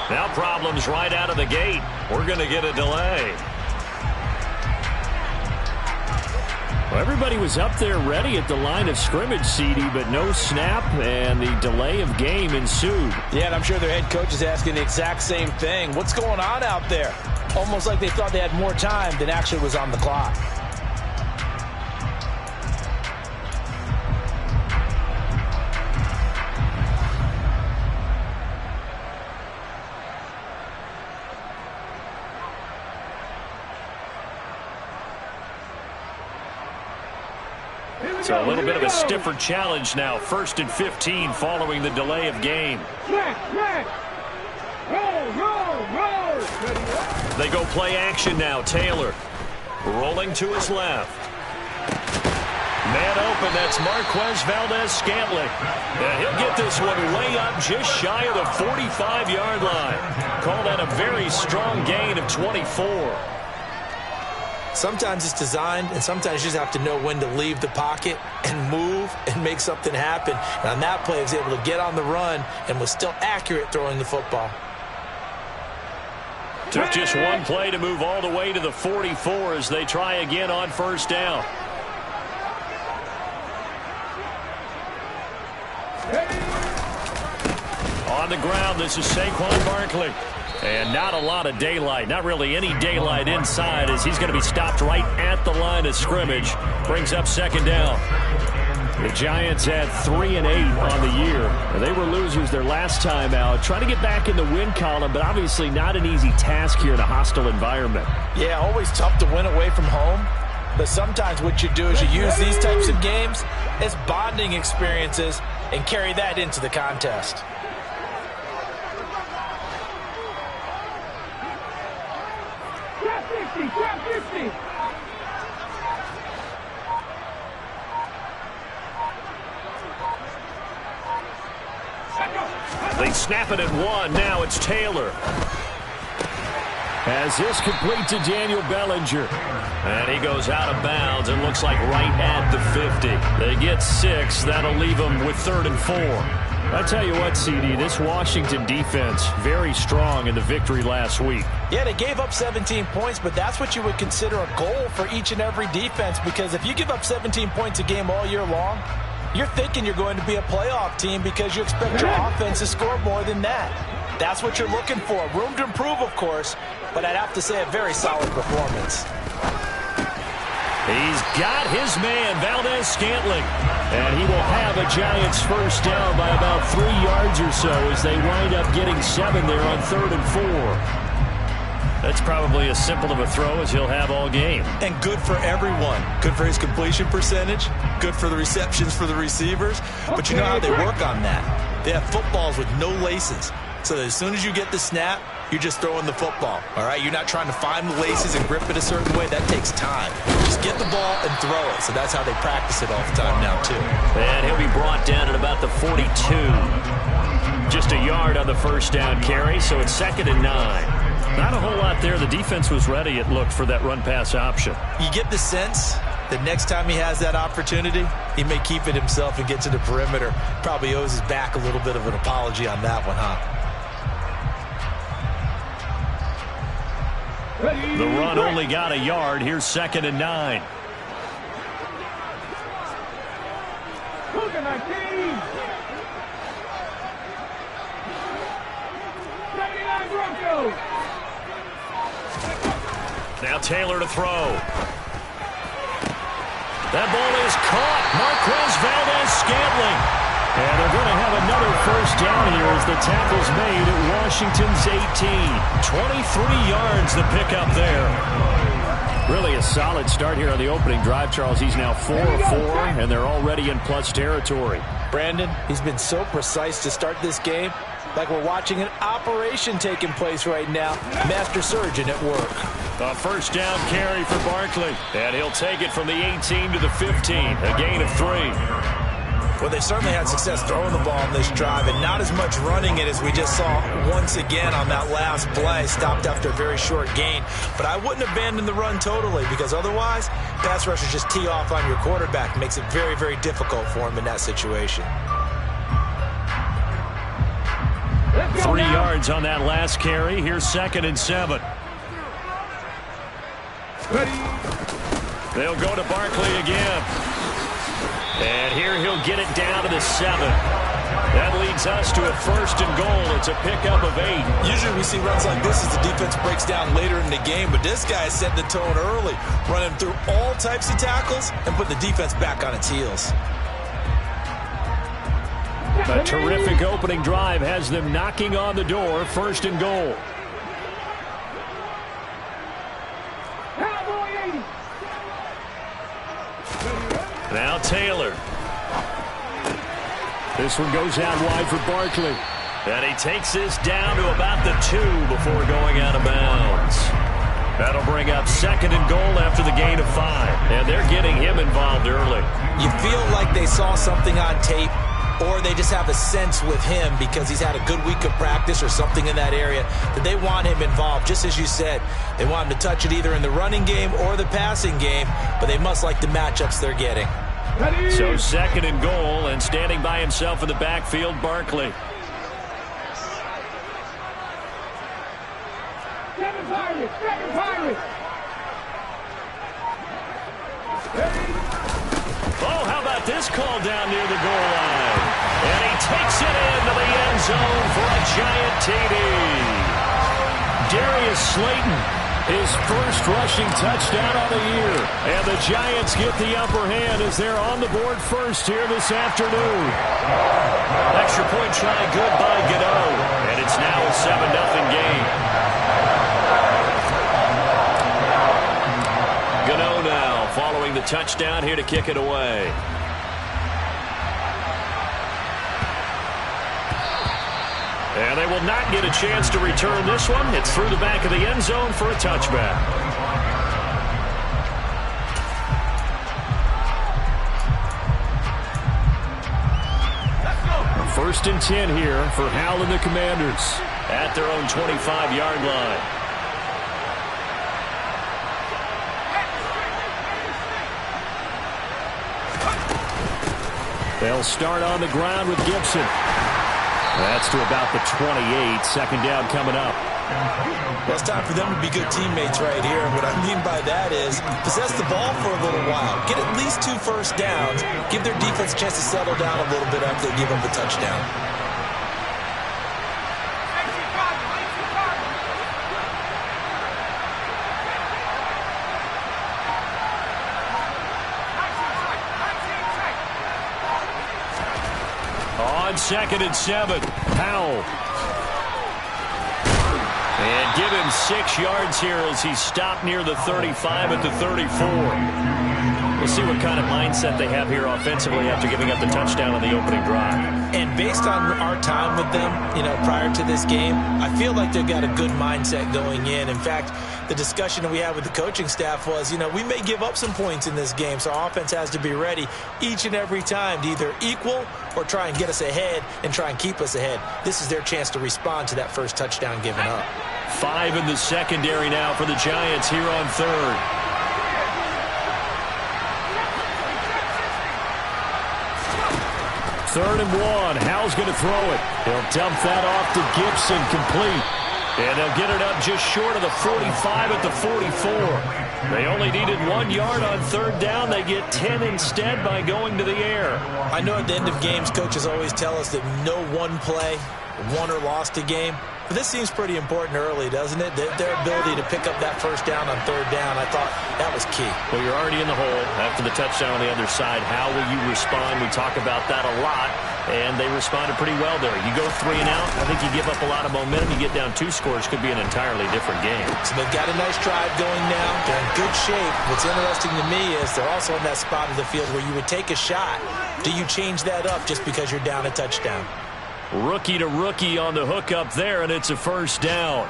Now problems right out of the gate. We're going to get a delay. Well, everybody was up there ready at the line of scrimmage, CD, but no snap, and the delay of game ensued. Yeah, and I'm sure their head coach is asking the exact same thing. What's going on out there? Almost like they thought they had more time than actually was on the clock. So a little bit of a stiffer challenge now. 1st and 15 following the delay of game. They go play action now. Taylor rolling to his left. Man open, that's Marquez Valdez-Scantling. And he'll get this one way up just shy of the 45-yard line. Call that a very strong gain of 24. Sometimes it's designed, and sometimes you just have to know when to leave the pocket and move and make something happen. And on that play, he was able to get on the run and was still accurate throwing the football. Took just one play to move all the way to the 44 as they try again on 1st down. On the ground, this is Saquon Barkley. And not a lot of daylight, not really any daylight inside, as he's going to be stopped right at the line of scrimmage. Brings up 2nd down. The Giants had 3 and 8 on the year. They were losers their last time out. Trying to get back in the win column, but obviously not an easy task here in a hostile environment. Yeah, always tough to win away from home. But sometimes what you do is you use these types of games as bonding experiences and carry that into the contest. They snap it at 1. Now it's Taylor. As this complete to Daniel Bellinger. And he goes out of bounds and looks like right at the 50. They get 6. That'll leave them with 3rd and 4. I tell you what, CD, this Washington defense, very strong in the victory last week. Yeah, they gave up 17 points, but that's what you would consider a goal for each and every defense, because if you give up 17 points a game all year long, you're thinking you're going to be a playoff team because you expect your offense to score more than that. That's what you're looking for. Room to improve, of course, but I'd have to say a very solid performance. He's got his man, Valdez-Scantling. And he will have a Giants 1st down by about 3 yards or so as they wind up getting 7 there on 3rd and 4. That's probably as simple of a throw as he'll have all game. And good for everyone. Good for his completion percentage. Good for the receptions for the receivers. But you know how they work on that. They have footballs with no laces. So as soon as you get the snap, you're just throwing the football. All right, you're not trying to find the laces and grip it a certain way. That takes time. Just get the ball and throw it. So that's how they practice it all the time now, too. And he'll be brought down at about the 42. Just a yard on the 1st down carry, so it's 2nd and 9. Not a whole lot there. The defense was ready, it looked, for that run-pass option. You get the sense that next time he has that opportunity, he may keep it himself and get to the perimeter. Probably owes his back a little bit of an apology on that one, huh? The run only got a yard. Here's 2nd and 9. Now Taylor to throw. That ball is caught. Marquez Valdez-Scantling. And they're going to have another 1st down here as the tackle's made at Washington's 18. 23 yards the pickup there. Really a solid start here on the opening drive, Charles. He's now 4 of 4, and they're already in plus territory. Brandon, he's been so precise to start this game, like we're watching an operation taking place right now. Master surgeon at work. A 1st down carry for Barkley. And he'll take it from the 18 to the 15. A gain of 3. Well, they certainly had success throwing the ball on this drive, and not as much running it as we just saw once again on that last play. Stopped after a very short gain. But I wouldn't abandon the run totally, because otherwise, pass rushers just tee off on your quarterback. Makes it very, very difficult for him in that situation. 3 yards on that last carry. Here's 2nd and 7. They'll go to Barkley again. And here he'll get it down to the 7. That leads us to a 1st and goal. It's a pickup of 8. Usually we see runs like this as the defense breaks down later in the game, but this guy is setting the tone early, running through all types of tackles and putting the defense back on its heels. A terrific opening drive has them knocking on the door. 1st and goal. Now Taylor. This one goes out wide for Barkley. And he takes this down to about the 2 before going out of bounds. That'll bring up 2nd and goal after the gain of 5. And they're getting him involved early. You feel like they saw something on tape, or they just have a sense with him because he's had a good week of practice or something in that area that they want him involved. Just as you said, they want him to touch it either in the running game or the passing game, but they must like the matchups they're getting. So 2nd and goal, and standing by himself in the backfield, Barkley. Oh, how about this call down near the goal line? And he takes it into the end zone for a giant TD. Darius Slayton, his first rushing touchdown of the year. And the Giants get the upper hand as they're on the board first here this afternoon. Extra point try good by Gano. And it's now a 7-0 game. Gano now following the touchdown here to kick it away. And they will not get a chance to return this one. It's through the back of the end zone for a touchback. First and 10 here for Howell and the Commanders at their own 25-yard line. They'll start on the ground with Gibson. That's to about the 28. 2nd down coming up. Well, it's time for them to be good teammates right here. And what I mean by that is possess the ball for a little while. Get at least 2 first downs. Give their defense a chance to settle down a little bit after they give up a touchdown. On 2nd and 7, Howell. And give him 6 yards here as he stopped near the 35 at the 34. We'll see what kind of mindset they have here offensively after giving up the touchdown on the opening drive. And based on our time with them, prior to this game, I feel like they've got a good mindset going in. In fact, the discussion that we had with the coaching staff was, we may give up some points in this game, so our offense has to be ready each and every time to either equal or try and get us ahead and try and keep us ahead. This is their chance to respond to that first touchdown given up. 5 in the secondary now for the Giants here on 3rd. Third and 1. Howell's going to throw it. He'll dump that off to Gibson, complete. And they'll get it up just short of the 45 at the 44. They only needed 1 yard on 3rd down. They get 10 instead by going to the air. I know at the end of games, coaches always tell us that no one play won or lost a game. But this seems pretty important early, doesn't it? Their ability to pick up that first down on 3rd down, I thought that was key. Well, you're already in the hole after the touchdown on the other side. How will you respond? We talk about that a lot, and they responded pretty well there. You go 3 and out, I think you give up a lot of momentum. You get down 2 scores, could be an entirely different game. So they've got a nice drive going now. They're in good shape. What's interesting to me is they're also in that spot of the field where you would take a shot. Do you change that up just because you're down a touchdown? Rookie to rookie on the hook up there, and it's a 1st down.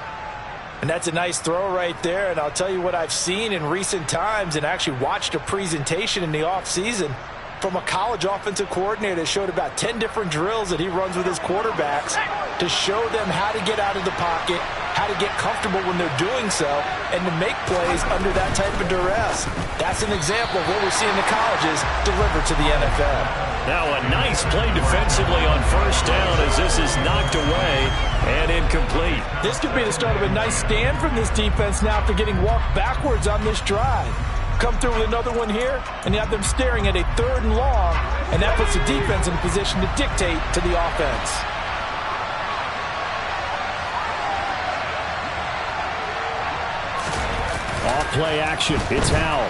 And that's a nice throw right there. And I'll tell you what I've seen in recent times and actually watched a presentation in the offseason from a college offensive coordinator that showed about 10 different drills that he runs with his quarterbacks to show them how to get out of the pocket, how to get comfortable when they're doing so, and to make plays under that type of duress. That's an example of what we're seeing the colleges deliver to the NFL. Now a nice play defensively on first down as this is knocked away and incomplete. This could be the start of a nice stand from this defense now after getting walked backwards on this drive. Come through with another one here, and you have them staring at a 3rd and long, and that puts the defense in a position to dictate to the offense. Off play action. It's Howell.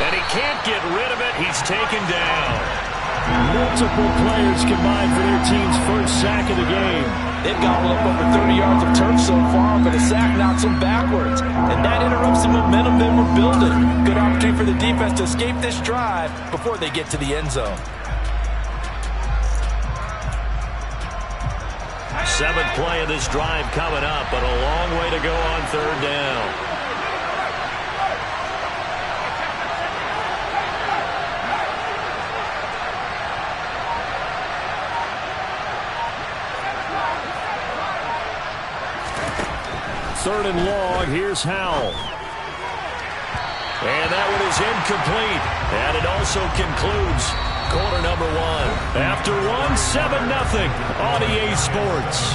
And he can't get rid of it. He's taken down. Multiple players combined for their team's first sack of the game. They've gobbled up over 30 yards of turf so far, but a sack knocks them backwards. And that interrupts the momentum they were building. Good opportunity for the defense to escape this drive before they get to the end zone. 7th play of this drive coming up, but a long way to go on 3rd down. Third and long, here's Howell. And that one is incomplete. And it also concludes quarter number 1. After 7-0 on EA Sports.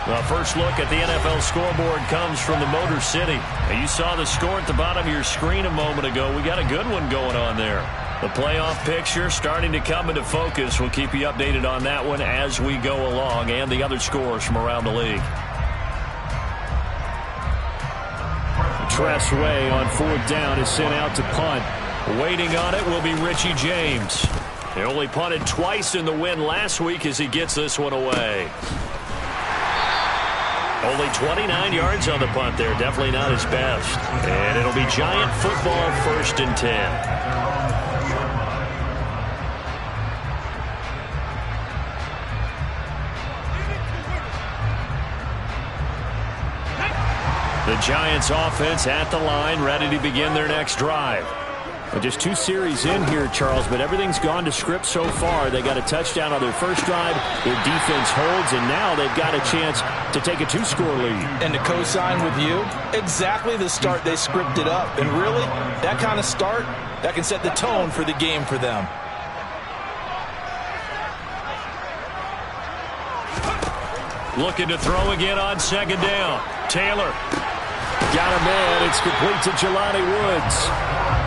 The first look at the NFL scoreboard comes from the Motor City. And you saw the score at the bottom of your screen a moment ago. We got a good one going on there. The playoff picture starting to come into focus. We'll keep you updated on that one as we go along and the other scores from around the league. Tress Way on 4th down is sent out to punt. Waiting on it will be Richie James. He only punted twice in the win last week as he gets this one away. Only 29 yards on the punt there. Definitely not his best. And it'll be Giant football 1st and 10. The Giants offense at the line, ready to begin their next drive. And just 2 series in here, Charles, but everything's gone to script so far. They got a touchdown on their first drive. Their defense holds, and now they've got a chance to take a 2-score lead. And to co-sign with you, exactly the start they scripted up. And really, that kind of start, that can set the tone for the game for them. Looking to throw again on 2nd down. Taylor. Got a man. It's complete to Jelani Woods.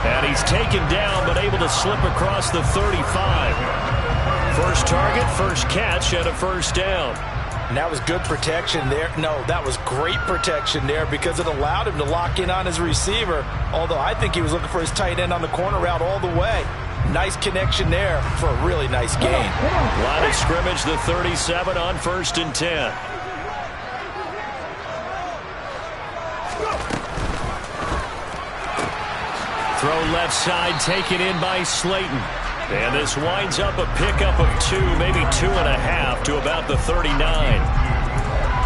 And he's taken down, but able to slip across the 35. First target, first catch, and a 1st down. And that was good protection there. No, that was great protection there because it allowed him to lock in on his receiver. Although I think he was looking for his tight end on the corner route all the way. Nice connection there for a really nice gain. Line of scrimmage, the 37 on 1st and 10. Throw left side, taken in by Slayton. And this winds up a pickup of 2, maybe 2.5 to about the 39.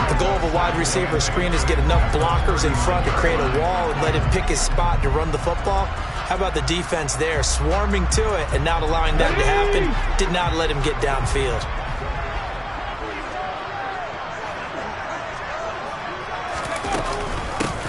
The goal of a wide receiver screen is get enough blockers in front to create a wall and let him pick his spot to run the football. How about the defense there, swarming to it and not allowing that to happen, did not let him get downfield.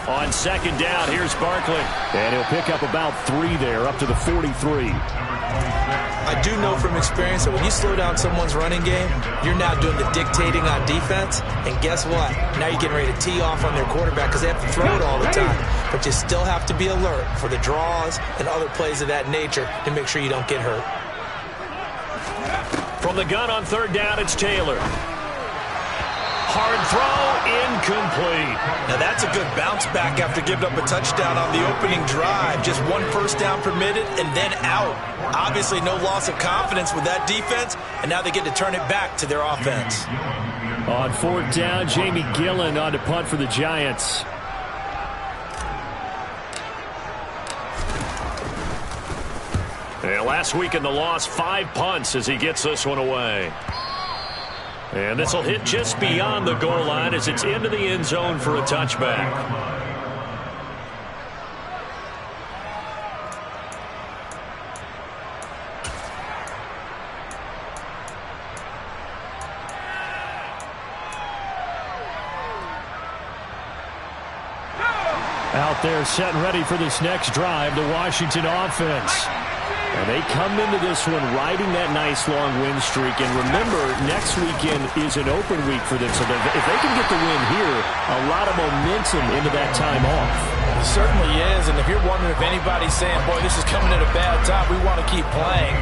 On 2nd down, here's Barkley. And he'll pick up about 3 there, up to the 43. I do know from experience that when you slow down someone's running game, you're now doing the dictating on defense. And guess what? Now you're getting ready to tee off on their quarterback because they have to throw it all the time. But you still have to be alert for the draws and other plays of that nature to make sure you don't get hurt. From the gun on 3rd down, it's Taylor. Hard throw, incomplete. Now that's a good bounce back after giving up a touchdown on the opening drive. Just 1 first down permitted and then out. Obviously no loss of confidence with that defense, and now they get to turn it back to their offense. On 4th down, Jamie Gillen on to punt for the Giants. And last week in the loss, 5 punts as he gets this one away. And this will hit just beyond the goal line as it's into the end zone for a touchback. Out there set and ready for this next drive, the Washington offense. And they come into this one riding that nice long win streak. And remember, next weekend is an open week for them. So if they can get the win here, a lot of momentum into that time off. It certainly is. And if you're wondering if anybody's saying, boy, this is coming at a bad time, we want to keep playing,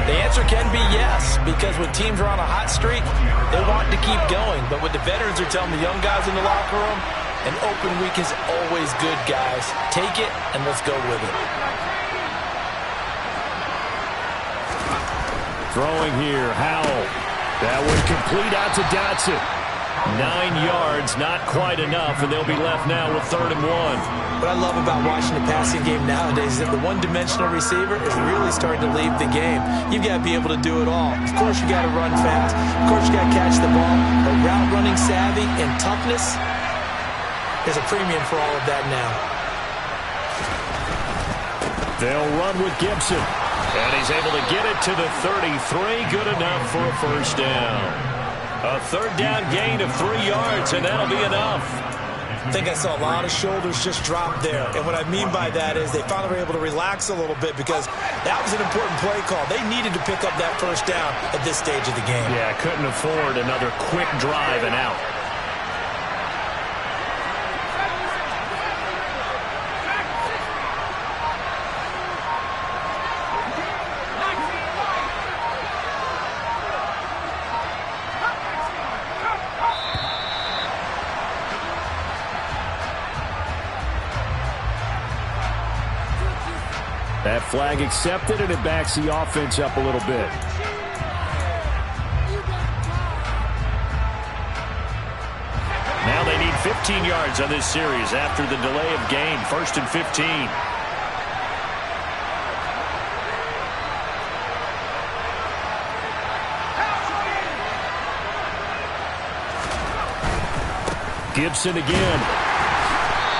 the answer can be yes. Because when teams are on a hot streak, they want to keep going. But what the veterans are telling the young guys in the locker room, an open week is always good, guys. Take it, and let's go with it. Throwing here, Howell. That one complete out to Dotson. 9 yards, not quite enough, and they'll be left now with 3rd and 1. What I love about watching the passing game nowadays is that the one-dimensional receiver is really starting to leave the game. You've got to be able to do it all. Of course, you got to run fast. Of course, you got to catch the ball. But route running savvy and toughness, there's a premium for all of that now. They'll run with Gibson. And he's able to get it to the 33. Good enough for a first down. A 3rd down gain of 3 yards, and that'll be enough. I think I saw a lot of shoulders just drop there. And what I mean by that is they finally were able to relax a little bit because that was an important play call. They needed to pick up that first down at this stage of the game. Yeah, couldn't afford another quick drive and out. That flag accepted, and it backs the offense up a little bit. Now they need 15 yards on this series after the delay of game. 1st and 15. Gibson again.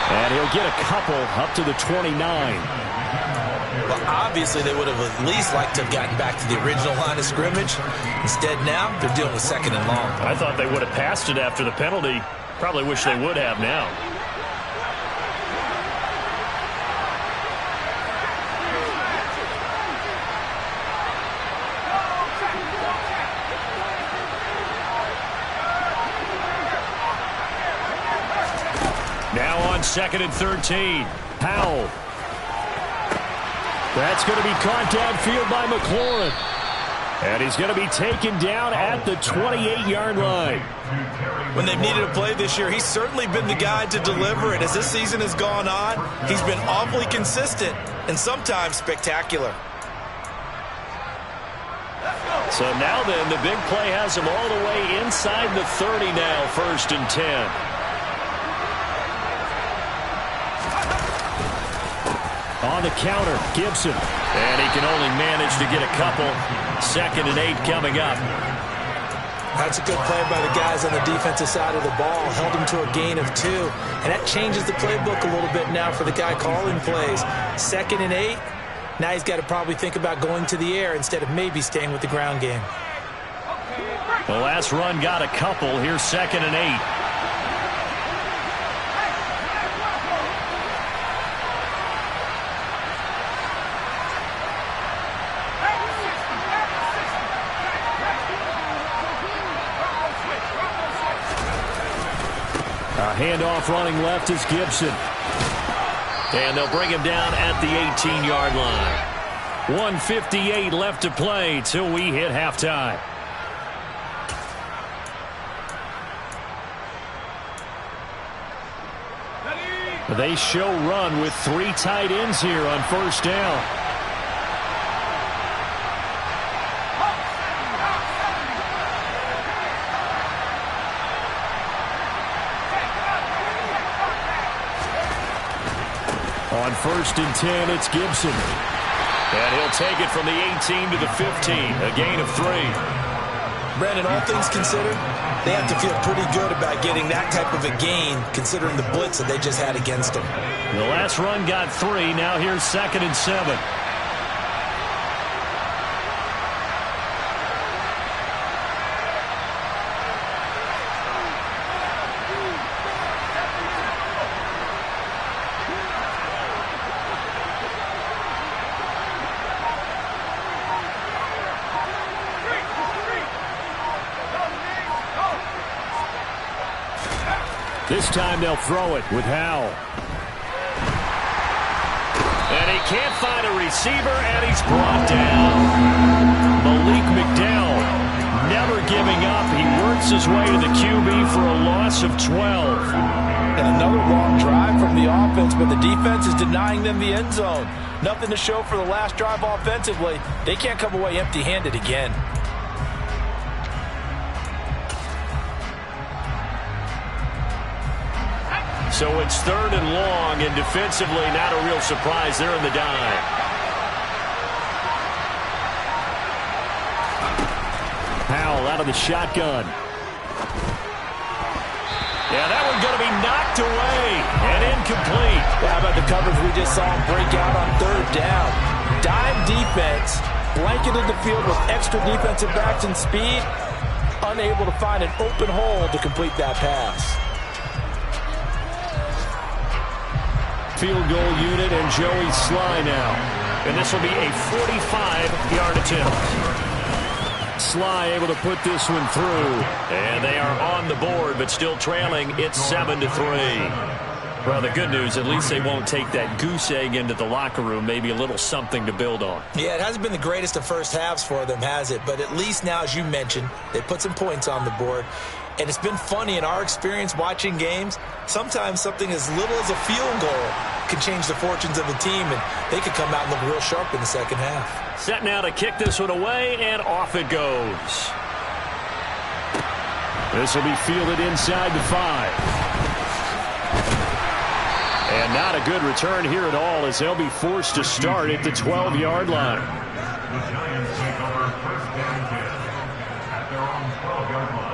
And he'll get a couple up to the 29. Well, obviously, they would have at least liked to have gotten back to the original line of scrimmage. Instead, now, they're dealing with 2nd and long. I thought they would have passed it after the penalty. Probably wish they would have now. Now on 2nd and 13. Howell. That's going to be caught downfield by McLaurin. And he's going to be taken down at the 28-yard line. When they've needed a play this year, he's certainly been the guy to deliver it. As this season has gone on, he's been awfully consistent and sometimes spectacular. So now then, the big play has him all the way inside the 30 now, 1st and 10. On the counter, Gibson. And he can only manage to get a couple. 2nd and 8 coming up. That's a good play by the guys on the defensive side of the ball. Held him to a gain of 2. And that changes the playbook a little bit now for the guy calling plays. 2nd and 8. Now he's got to probably think about going to the air instead of maybe staying with the ground game. The last run got a couple. Here's 2nd and 8. Handoff running left is Gibson. And they'll bring him down at the 18-yard line. 1:58 left to play till we hit halftime. They show run with 3 tight ends here on 1st down. On 1st and 10, it's Gibson. And he'll take it from the 18 to the 15, a gain of 3. Brandon, all things considered, they have to feel pretty good about getting that type of a gain considering the blitz that they just had against them. The last run got 3. Now here's 2nd and 7. This time they'll throw it with Howell. And he can't find a receiver, and he's brought down. Malik McDowell never giving up. He works his way to the QB for a loss of 12. And another long drive from the offense, but the defense is denying them the end zone. Nothing to show for the last drive offensively. They can't come away empty-handed again. So it's 3rd and long, and defensively not a real surprise. They're in the dime. Howell out of the shotgun. Yeah, that one's going to be knocked away and incomplete. How about the coverage we just saw him break out on 3rd down? Dime defense, blanketed the field with extra defensive backs and speed, unable to find an open hole to complete that pass. Field goal unit and Joey Sly now. And this will be a 45-yard attempt. Sly able to put this one through. And they are on the board, but still trailing. It's 7-3. Well, the good news, at least they won't take that goose egg into the locker room. Maybe a little something to build on. Yeah, it hasn't been the greatest of first halves for them, has it? But at least now, as you mentioned, they put some points on the board. And it's been funny in our experience watching games. Sometimes something as little as a field goal can change the fortunes of a team, and they could come out and look real sharp in the second half. Set now to kick this one away, and off it goes. This will be fielded inside the 5. And not a good return here at all, as they'll be forced to start at the 12-yard line. The Giants take over first down at their own 12-yard line.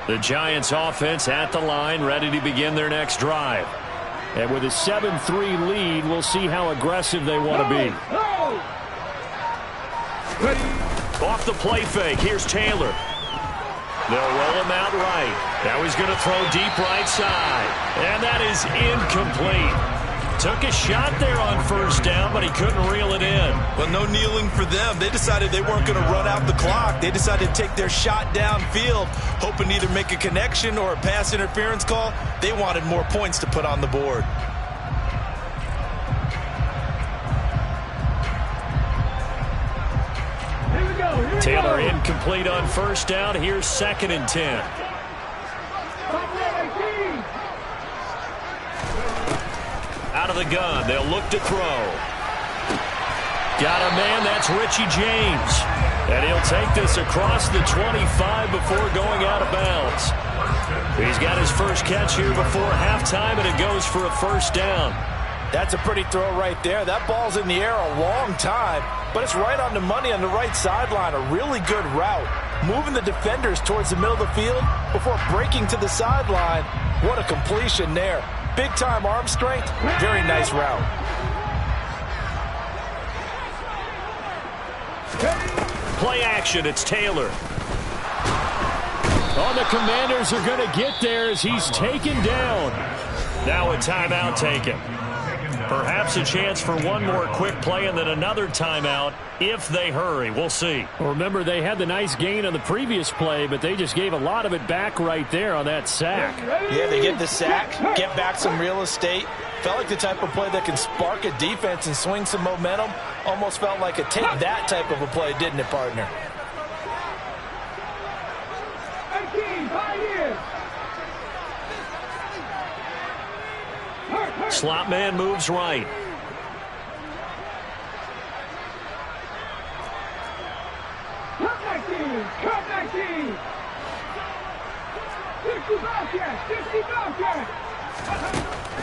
The Giants offense at the line, ready to begin their next drive. And with a 7-3 lead, we'll see how aggressive they want to be. Off the play fake, here's Taylor. They'll roll him out right. Now he's going to throw deep right side. And that is incomplete. Took a shot there on first down, but he couldn't reel it in. Well, no kneeling for them. They decided they weren't going to run out the clock. They decided to take their shot downfield, hoping to either make a connection or a pass interference call. They wanted more points to put on the board. Taylor incomplete on first down. Here's 2nd and 10. Out of the gun, they'll look to throw. Got a man, that's Richie James. And he'll take this across the 25 before going out of bounds. He's got his first catch here before halftime, and it goes for a first down. That's a pretty throw right there. That ball's in the air a long time, but it's right on the money on the right sideline. A really good route. Moving the defenders towards the middle of the field before breaking to the sideline. What a completion there. Big-time arm strength. Very nice route. Play action, it's Taylor. Oh, the Commanders are going to get there as he's taken down. Now a timeout taken. Perhaps a chance for one more quick play and then another timeout if they hurry. We'll see. Well, remember, they had the nice gain on the previous play, but they just gave a lot of it back right there on that sack. Yeah, they get the sack, get back some real estate. Felt like the type of play that can spark a defense and swing some momentum. Almost felt like a take that type of a play, didn't it, partner? Slot man moves right.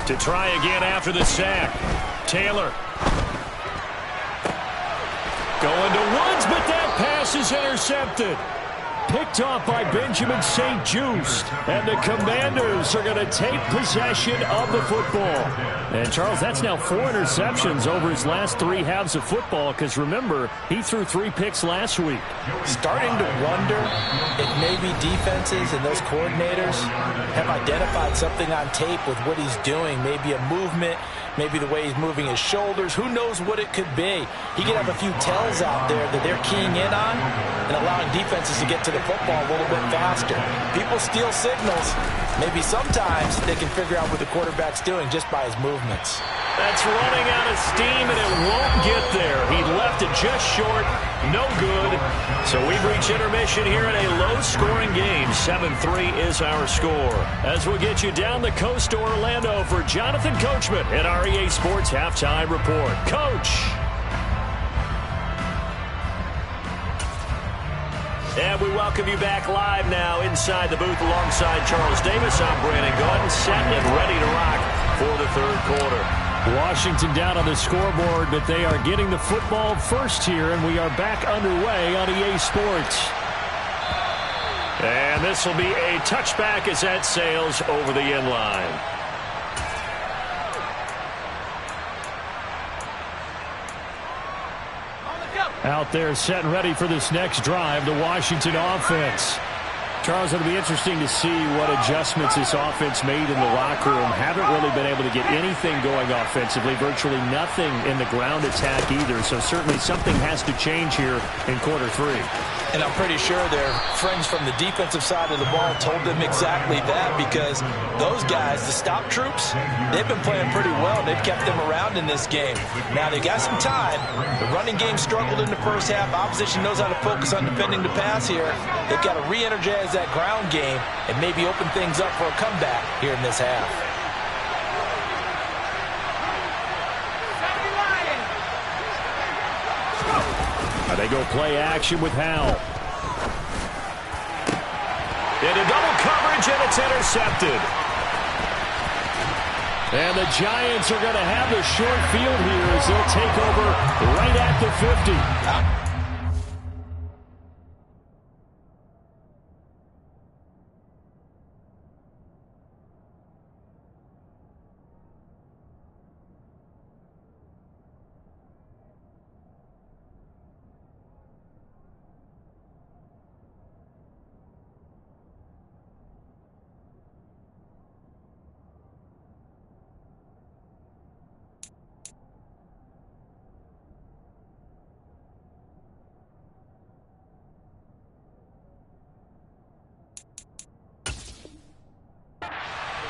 To try again after the sack. Taylor. Going to Woods, but that pass is intercepted. picked off by Benjamin St-Juste. And the Commanders are going to take possession of the football. And, Charles, that's now 4 interceptions over his last 3 halves of football because, remember, he threw 3 picks last week. Starting to wonder if maybe defenses and those coordinators have identified something on tape with what he's doing. Maybe a movement, maybe the way he's moving his shoulders. Who knows what it could be? He could have a few tells out there that they're keying in on and allowing defenses to get to the football a little bit faster. People steal signals. Maybe sometimes they can figure out what the quarterback's doing just by his movements. That's running out of steam, and it won't get there. He left it just short. No good. So we've reached intermission here in a low-scoring game. 7-3 is our score. As we'll get you down the coast to Orlando for Jonathan Coachman at our EA Sports Halftime Report. Coach! And we welcome you back live now inside the booth alongside Charles Davis. I'm Brandon Gaudin, set and ready to rock for the third quarter. Washington down on the scoreboard, but they are getting the football first here, and we are back underway on EA Sports. And this will be a touchback as that sails over the end line. Out there set and ready for this next drive, the Washington offense. Charles, it'll be interesting to see what adjustments this offense made in the locker room. Haven't really been able to get anything going offensively, virtually nothing in the ground attack either. So certainly something has to change here in quarter 3. And I'm pretty sure their friends from the defensive side of the ball told them exactly that, because those guys, the stop troops, they've been playing pretty well. They've kept them around in this game. Now, they got some time. The running game struggled in the first half. Opposition knows how to focus on defending the pass here. They've got to re-energize that ground game and maybe open things up for a comeback here in this half. They go play action with Howell. Into double coverage, and it's intercepted. And the Giants are going to have the short field here as they'll take over right at the 50.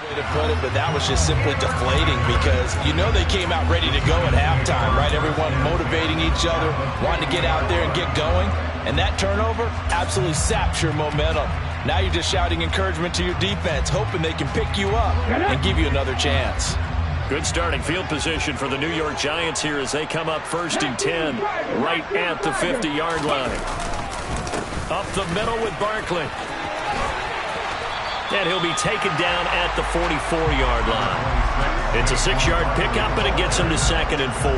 To put it, but that was just simply deflating, because you know they came out ready to go at halftime, right? Everyone motivating each other, wanting to get out there and get going, and that turnover absolutely saps your momentum. Now you're just shouting encouragement to your defense, hoping they can pick you up and give you another chance. Good starting field position for the New York Giants here as they come up 1st and 10 right at the 50-yard line. Up the middle with Barkley. And he'll be taken down at the 44-yard line. It's a 6-yard pickup, and it gets him to 2nd and 4.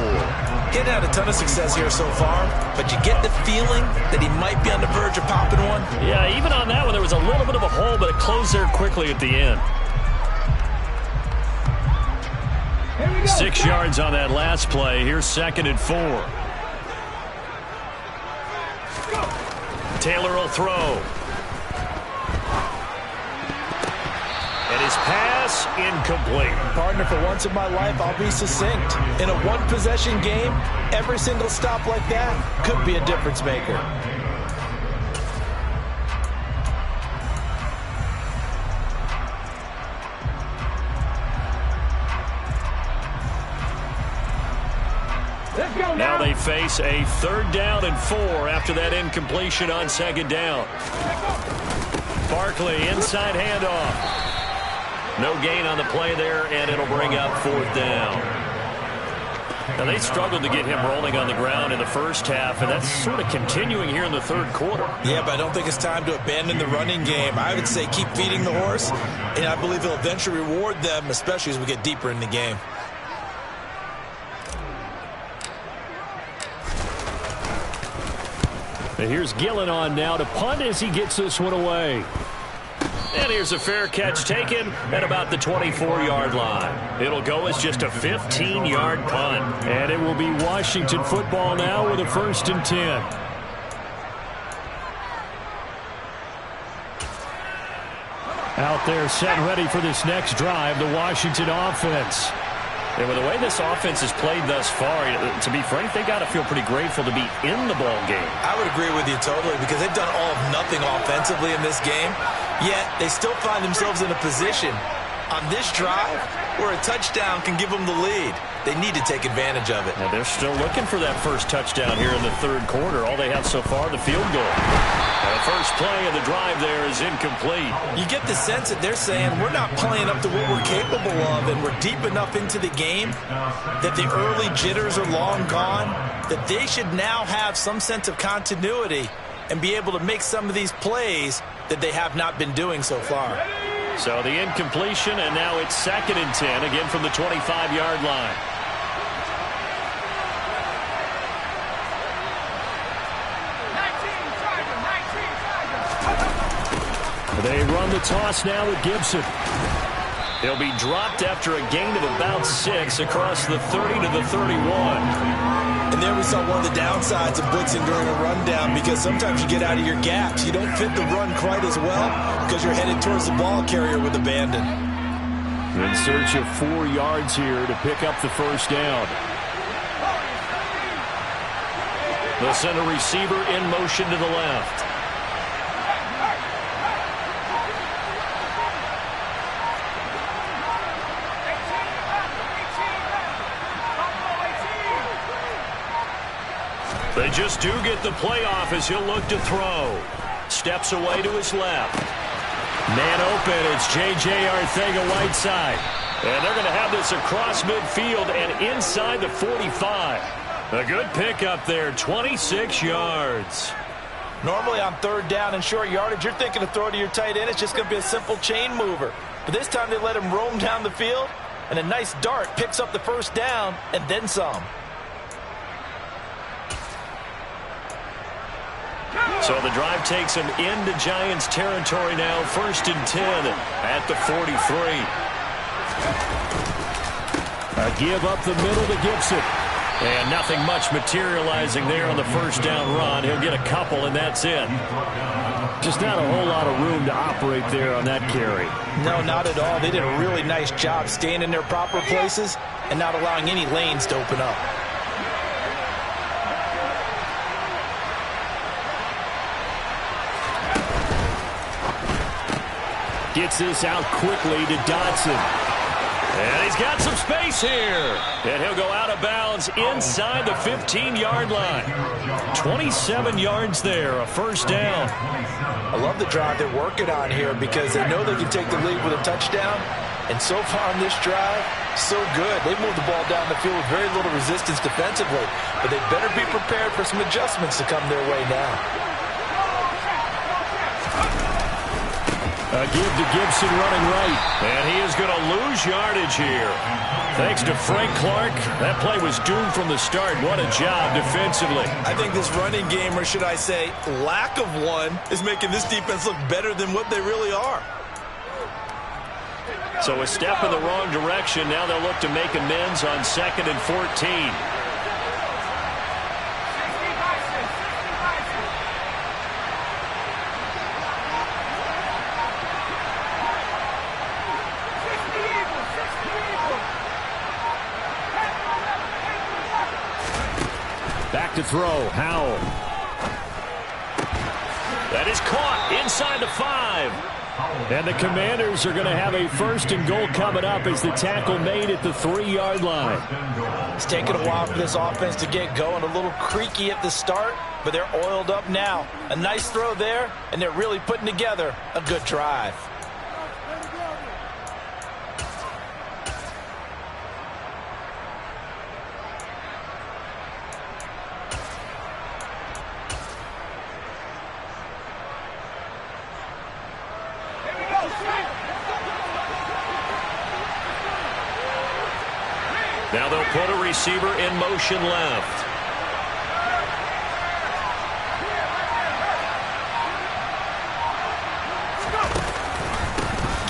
Getting had a ton of success here so far, but you get the feeling that he might be on the verge of popping one. Yeah, even on that one, there was a little bit of a hole, but it closed there quickly at the end. 6 yards on that last play. Here's 2nd and 4. Taylor will throw. And his pass incomplete. Partner, for once in my life, I'll be succinct. In a one-possession game, every single stop like that could be a difference maker. Now they face a 3rd down and 4 after that incompletion on 2nd down. Barkley, inside handoff. No gain on the play there, and it'll bring up 4th down. Now, they struggled to get him rolling on the ground in the first half, and that's sort of continuing here in the 3rd quarter. Yeah, but I don't think it's time to abandon the running game. I would say keep feeding the horse, and I believe he'll eventually reward them, especially as we get deeper in the game. And here's Gillen on now to punt as he gets this one away. And here's a fair catch taken at about the 24-yard line. It'll go as just a 15-yard punt. And it will be Washington football now with a 1st and 10. Out there set and ready for this next drive, the Washington offense. And with the way this offense has played thus far, to be frank, they got to feel pretty grateful to be in the ball game. I would agree with you totally because they've done all of nothing offensively in this game, yet they still find themselves in a position on this drive where a touchdown can give them the lead. They need to take advantage of it. Now they're still looking for that first touchdown here in the 3rd quarter. All they have so far, the field goal. And the first play of the drive there is incomplete. You get the sense that they're saying we're not playing up to what we're capable of, and we're deep enough into the game that the early jitters are long gone, that they should now have some sense of continuity and be able to make some of these plays that they have not been doing so far. So the incompletion, and now it's 2nd and 10, again from the 25-yard line. They run the toss now with Gibson. He'll be dropped after a gain of about 6 across the 30 to the 31. And there we saw one of the downsides of blitzing during a rundown, because sometimes you get out of your gaps. You don't fit the run quite as well because you're headed towards the ball carrier with abandon. In search of 4 yards here to pick up the 1st down. They'll send a receiver in motion to the left. They just do get the playoff as he'll look to throw. Steps away to his left. Man open, it's J.J. Arcega-Whiteside. And they're going to have this across midfield and inside the 45. A good pickup there, 26 yards. Normally on 3rd down and short yardage, you're thinking of throw to your tight end. It's just going to be a simple chain mover. But this time they let him roam down the field, and a nice dart picks up the 1st down and then some. So the drive takes him into Giants territory now, 1st and 10 at the 43. A give up the middle to Gibson. And nothing much materializing there on the 1st down run. He'll get a couple, and that's it. Just not a whole lot of room to operate there on that carry. No, not at all. They did a really nice job staying in their proper places and not allowing any lanes to open up. Gets this out quickly to Dotson. And he's got some space here. And he'll go out of bounds inside the 15-yard line. 27 yards there, a 1st down. I love the drive they're working on here because they know they can take the lead with a touchdown. And so far on this drive, so good. They moved the ball down the field with very little resistance defensively. But they better be prepared for some adjustments to come their way now. A give to Gibson running right. And he is going to lose yardage here. Thanks to Frank Clark, that play was doomed from the start. What a job defensively. I think this running game, or should I say lack of one, is making this defense look better than what they really are. So a step in the wrong direction. Now they'll look to make amends on 2nd and 14. Back to throw, Howell. That is caught inside the 5. And the Commanders are going to have a 1st and goal coming up as the tackle made at the 3-yard line. It's taken a while for this offense to get going. A little creaky at the start, but they're oiled up now. A nice throw there, and they're really putting together a good drive. Now they'll put a receiver in motion left.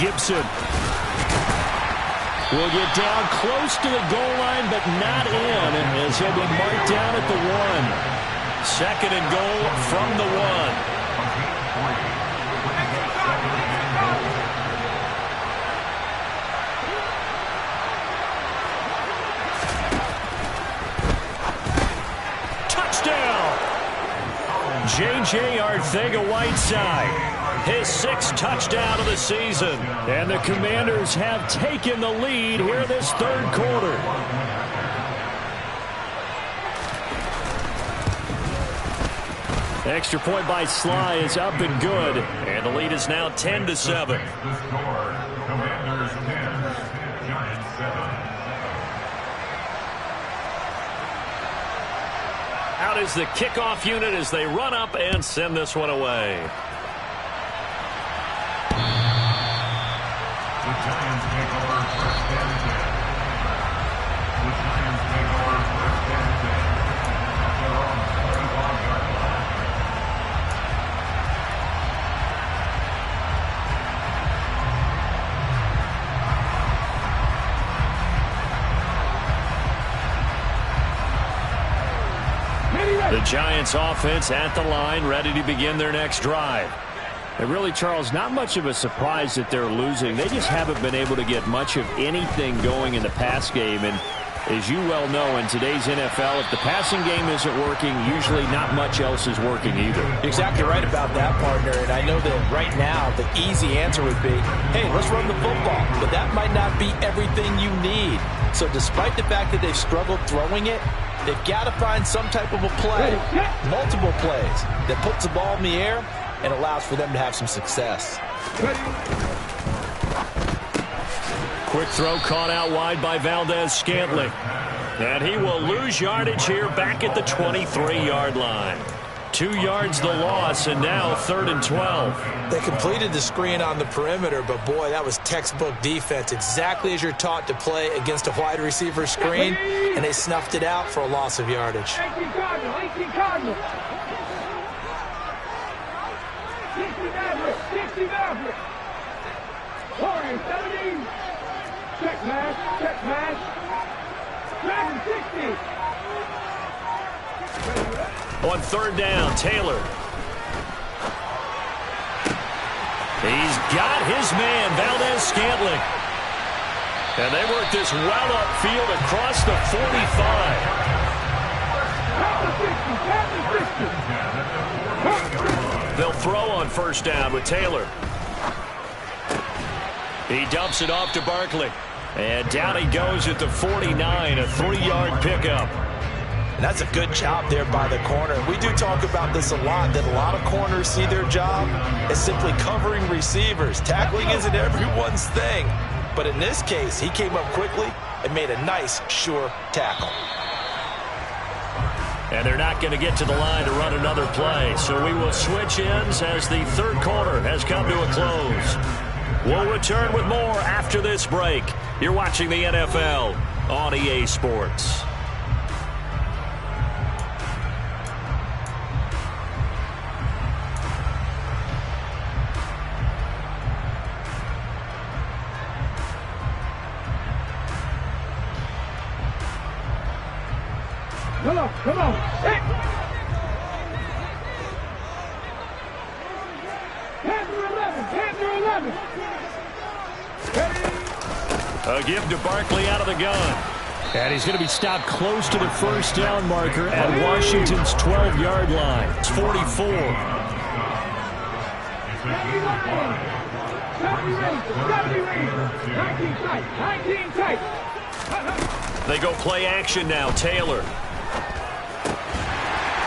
Gibson will get down close to the goal line, but not in, as he'll be marked down at the 1. Second and goal from the 1. J.J. Arcega-Whiteside, his 6th touchdown of the season. And the Commanders have taken the lead here this third quarter. Extra point by Sly is up and good. And the lead is now 10-7. The score, Commanders 10, Giants 7. Out is the kickoff unit as they run up and send this one away. The Giants take over first and 10. The Giants take over first and 10 at their own 35-yard line. The Giants offense at the line, ready to begin their next drive. And really, Charles, not much of a surprise that they're losing. They just haven't been able to get much of anything going in the pass game. And as you well know, in today's NFL, if the passing game isn't working, usually not much else is working either. You're exactly right about that, partner. And I know that right now the easy answer would be, hey, let's run the football. But that might not be everything you need. So despite the fact that they've struggled throwing it, they've got to find some type of a play, multiple plays, that puts the ball in the air and allows for them to have some success. Quick throw caught out wide by Valdez-Scantling. And he will lose yardage here back at the 23-yard line. 2 yards the loss, and now 3rd and 12. They completed the screen on the perimeter, but boy, that was textbook defense, exactly as you're taught to play against a wide receiver screen, and they snuffed it out for a loss of yardage. 18 Cardinal. 60 Maverick. 17. Check pass. Dragon 60. On 3rd down, Taylor. He's got his man, Valdez-Scantling. And they work this well upfield across the 45. They'll throw on 1st down with Taylor. He dumps it off to Barkley. And down he goes at the 49, a 3-yard pickup. And that's a good job there by the corner. We do talk about this a lot, that a lot of corners see their job as simply covering receivers. Tackling isn't everyone's thing. But in this case, he came up quickly and made a nice, sure tackle. And they're not going to get to the line to run another play. So we will switch ends as the third quarter has come to a close. We'll return with more after this break. You're watching the NFL on EA Sports. Come on. Hey. Hands are 11. A give to Barkley out of the gun. And he's going to be stopped close to the 1st down marker at Washington's 12-yard line. It's 44. They go play action now. Taylor.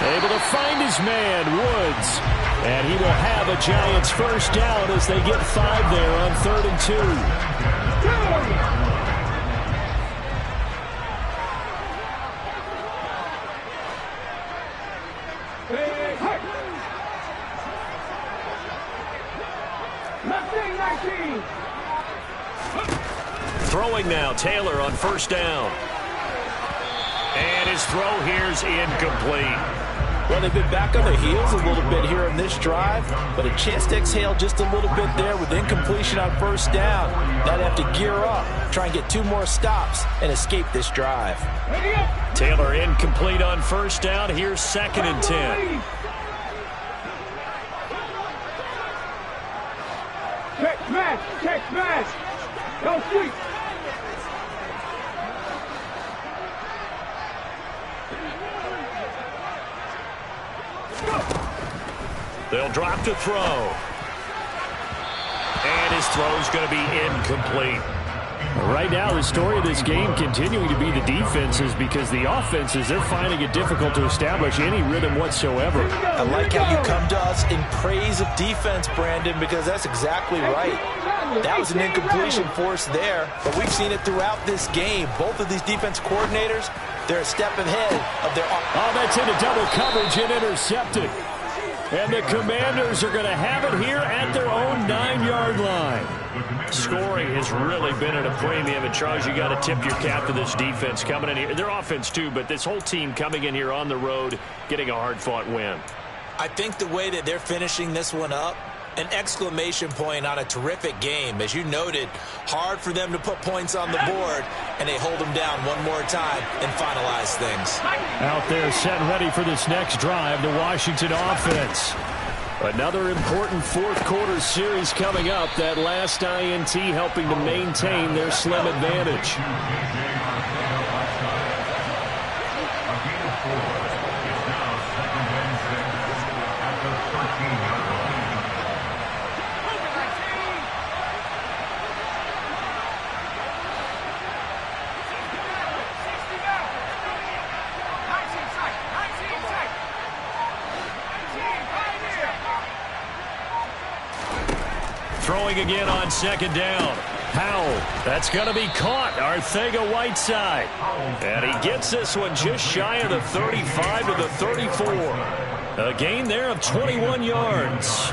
Able to find his man, Woods. And he will have a Giants 1st down as they get 5 there on 3rd and 2. Throwing now, Taylor on 1st down. And his throw here's incomplete. Well, they've been back on their heels a little bit here in this drive, but a chance to exhale just a little bit there with incompletion on first down. Now they have to gear up, try and get 2 more stops, and escape this drive. Taylor incomplete on first down. Here's 2nd and 10. Check smash. Go sweep. They'll drop to throw. And his throw's going to be incomplete. Right now, the story of this game continuing to be the defenses, because the offenses, they're finding it difficult to establish any rhythm whatsoever. I like how you come to us in praise of defense, Brandon, because that's exactly right. That was an incompletion force there, but we've seen it throughout this game. Both of these defense coordinators, they're a step ahead of their... Oh, that's into double coverage and intercepted. And the Commanders are going to have it here at their own 9-yard line. Scoring has really been at a premium, and Charles, you got to tip your cap to this defense coming in here. Their offense too, but this whole team coming in here on the road, getting a hard-fought win. I think the way that they're finishing this one up, an exclamation point on a terrific game. As you noted, hard for them to put points on the board, and they hold them down one more time and finalize things. Out there set ready for this next drive, the Washington offense. Another important fourth-quarter series coming up. That last INT helping to maintain their slim advantage. Throwing again on 2nd down. Powell, that's going to be caught. Arcega-Whiteside. And he gets this one just shy of the 35 to the 34. A gain there of 21 yards.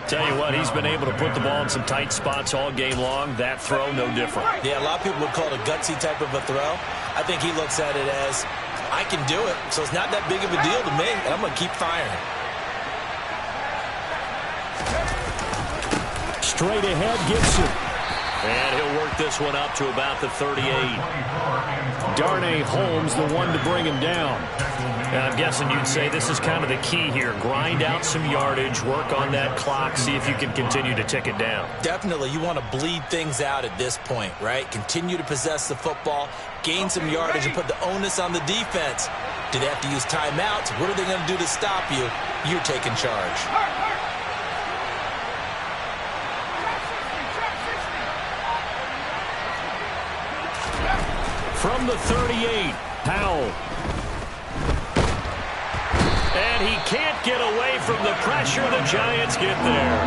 Tell you what, he's been able to put the ball in some tight spots all game long. That throw, no different. Yeah, a lot of people would call it a gutsy type of a throw. I think he looks at it as, I can do it, so it's not that big of a deal to me, and I'm going to keep firing. Straight ahead, Gibson. And he'll work this one up to about the 38. Darnay Holmes, the one to bring him down. And I'm guessing you'd say this is kind of the key here. Grind out some yardage, work on that clock, see if you can continue to tick it down. Definitely. You want to bleed things out at this point, right? Continue to possess the football, gain some yardage, and put the onus on the defense. Do they have to use timeouts? What are they going to do to stop you? You're taking charge. From the 38, Powell. And he can't get away from the pressure. The Giants get there.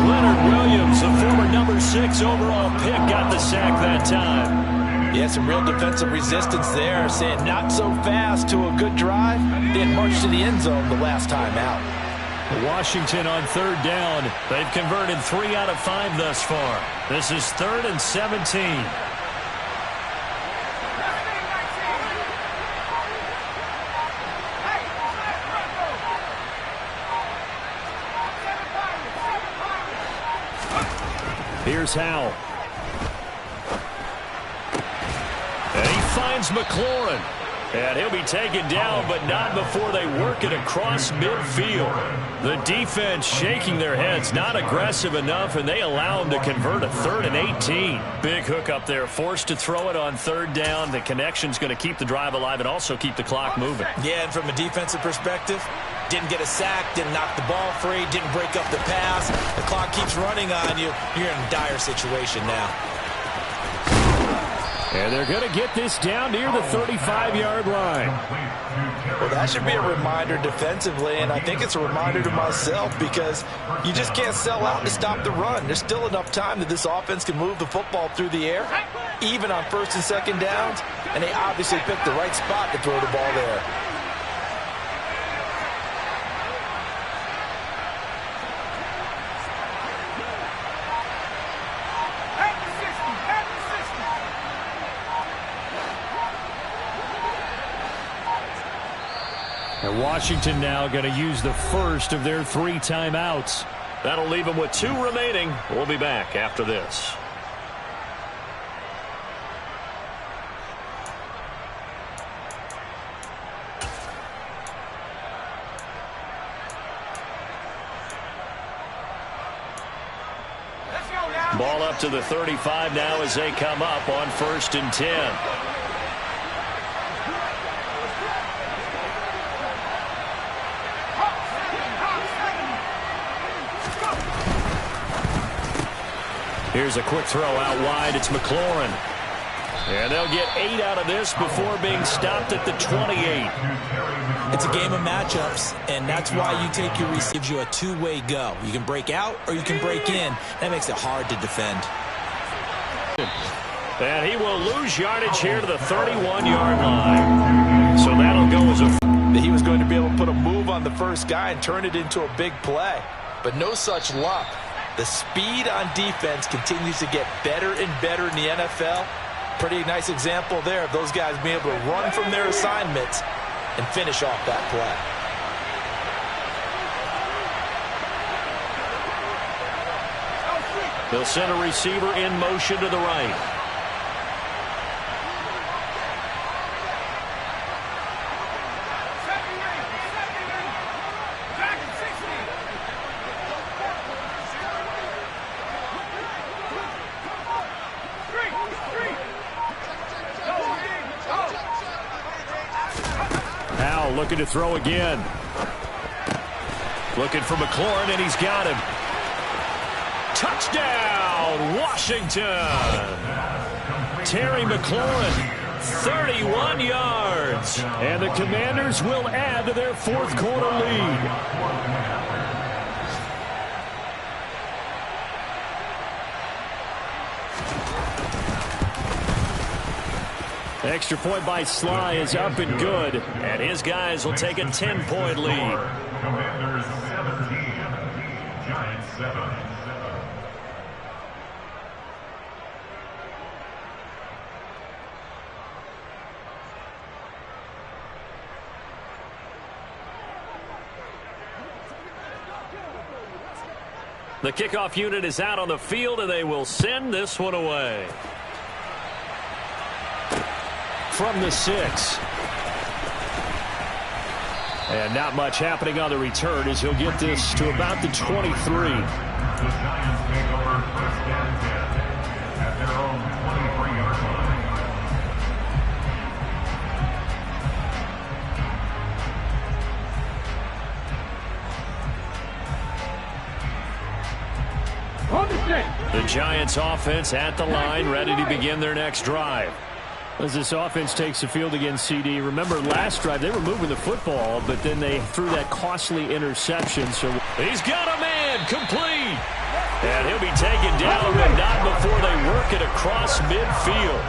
Leonard Williams, the former number 6 overall pick, got the sack that time. Yeah, some real defensive resistance there, saying not so fast to a good drive. Then marched to the end zone the last time out. Washington on 3rd down. They've converted 3 out of 5 thus far. This is 3rd and 17. Here's Howell. And he finds McLaurin. And he'll be taken down, but not before they work it across midfield. The defense shaking their heads, not aggressive enough, and they allow him to convert a 3rd and 18. Big hook up there, forced to throw it on 3rd down. The connection's going to keep the drive alive and also keep the clock moving. Yeah, and from a defensive perspective, didn't get a sack, didn't knock the ball free, didn't break up the pass. The clock keeps running on you. You're in a dire situation now. And they're going to get this down near the 35-yard line. Well, that should be a reminder defensively, and I think it's a reminder to myself because you just can't sell out to stop the run. There's still enough time that this offense can move the football through the air, even on 1st and 2nd downs, and they obviously picked the right spot to throw the ball there. And Washington now going to use the first of their 3 timeouts. That'll leave them with 2 remaining. We'll be back after this. Ball up to the 35 now as they come up on 1st and 10. Here's a quick throw out wide. It's McLaurin. And they'll get 8 out of this before being stopped at the 28. It's a game of matchups, and that's why you take your receiver. Gives you a two-way go. You can break out or you can break in. That makes it hard to defend. And he will lose yardage here to the 31-yard line. So that'll go as a... He was going to be able to put a move on the first guy and turn it into a big play. But no such luck. The speed on defense continues to get better and better in the NFL. Pretty nice example there of those guys being able to run from their assignments and finish off that play. They'll send a receiver in motion to the right. Looking to throw again. Looking for McLaurin, and he's got him. Touchdown, Washington. Terry McLaurin, 31 yards. And the Commanders will add to their 4th quarter lead. Extra point by Sly is up and good, and his guys will take a 10-point lead. Commanders 17, Giants 7. The kickoff unit is out on the field, and they will send this one away. From the 6. And not much happening on the return as he'll get this to about the 23. The Giants take over 1st and 10 at their own 23-yard line. The Giants offense at the line, ready to begin their next drive. As this offense takes the field against CD, remember last drive they were moving the football, but then they threw that costly interception. So he's got a man complete, and he'll be taken down, but not before they work it across midfield.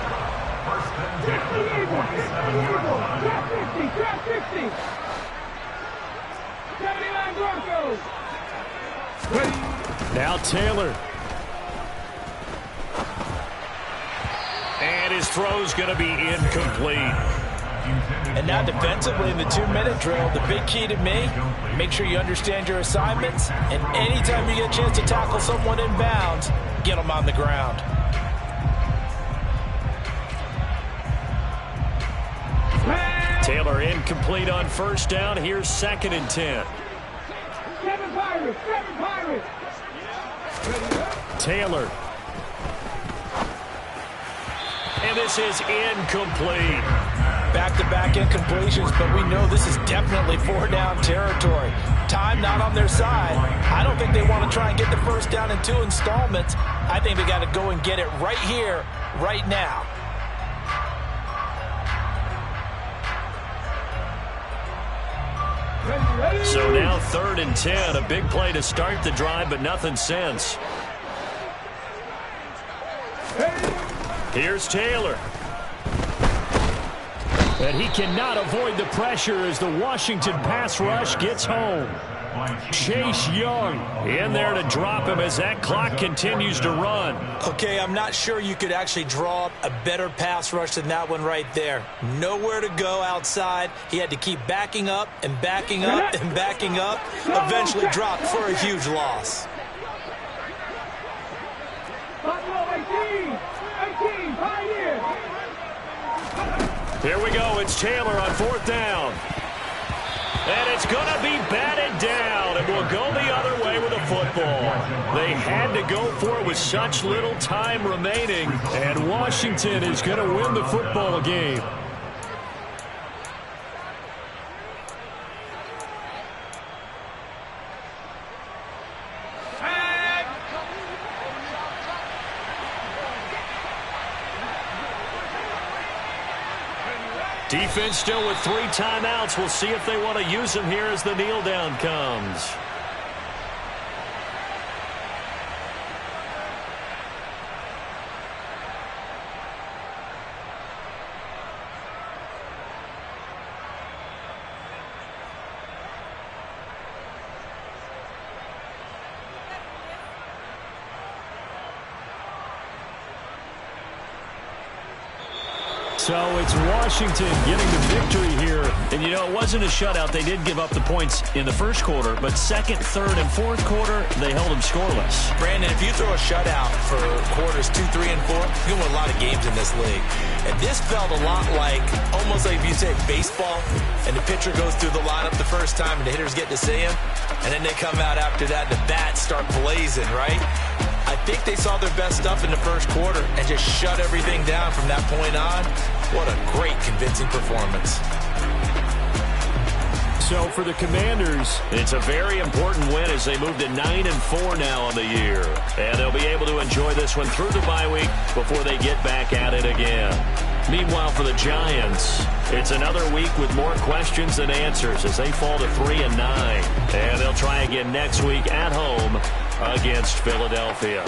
Drop 50. 79 Broncos. Now Taylor. And his throw's going to be incomplete. And now defensively in the 2-minute drill, the big key to me, make sure you understand your assignments, and anytime you get a chance to tackle someone in bounds, get them on the ground. Taylor incomplete on 1st down. Here's 2nd and 10. 7 Pirates. Taylor. And this is incomplete. Back-to-back incompletions, but we know this is definitely 4-down territory. Time not on their side. I don't think they want to try and get the 1st down in 2 installments. I think they got to go and get it right here, right now. So now 3rd and 10. A big play to start the drive, but nothing since. Here's Taylor. And he cannot avoid the pressure as the Washington pass rush gets home. Chase Young in there to drop him as that clock continues to run. Okay, I'm not sure you could actually draw up a better pass rush than that one right there. Nowhere to go outside. He had to keep backing up and backing up and backing up. Eventually dropped for a huge loss. Here we go. It's Taylor on 4th down. And it's going to be batted down, and will go the other way with a football. They had to go for it with such little time remaining, and Washington is going to win the football game. Defense still with 3 timeouts. We'll see if they want to use them here as the kneel down comes. So it's Washington getting the victory here. And, you know, it wasn't a shutout. They did give up the points in the first quarter, but second, third, and fourth quarter, they held them scoreless. Brandon, if you throw a shutout for quarters 2, 3, and 4, you win a lot of games in this league. And this felt a lot like, almost like if you say baseball, and the pitcher goes through the lineup the first time, and the hitters get to see him, and then they come out after that, and the bats start blazing, right? I think they saw their best stuff in the first quarter and just shut everything down from that point on. What a great, convincing performance. So for the Commanders, it's a very important win as they move to 9-4 now on the year. And they'll be able to enjoy this one through the bye week before they get back at it again. Meanwhile, for the Giants, it's another week with more questions than answers as they fall to 3-9. And they'll try again next week at home against Philadelphia.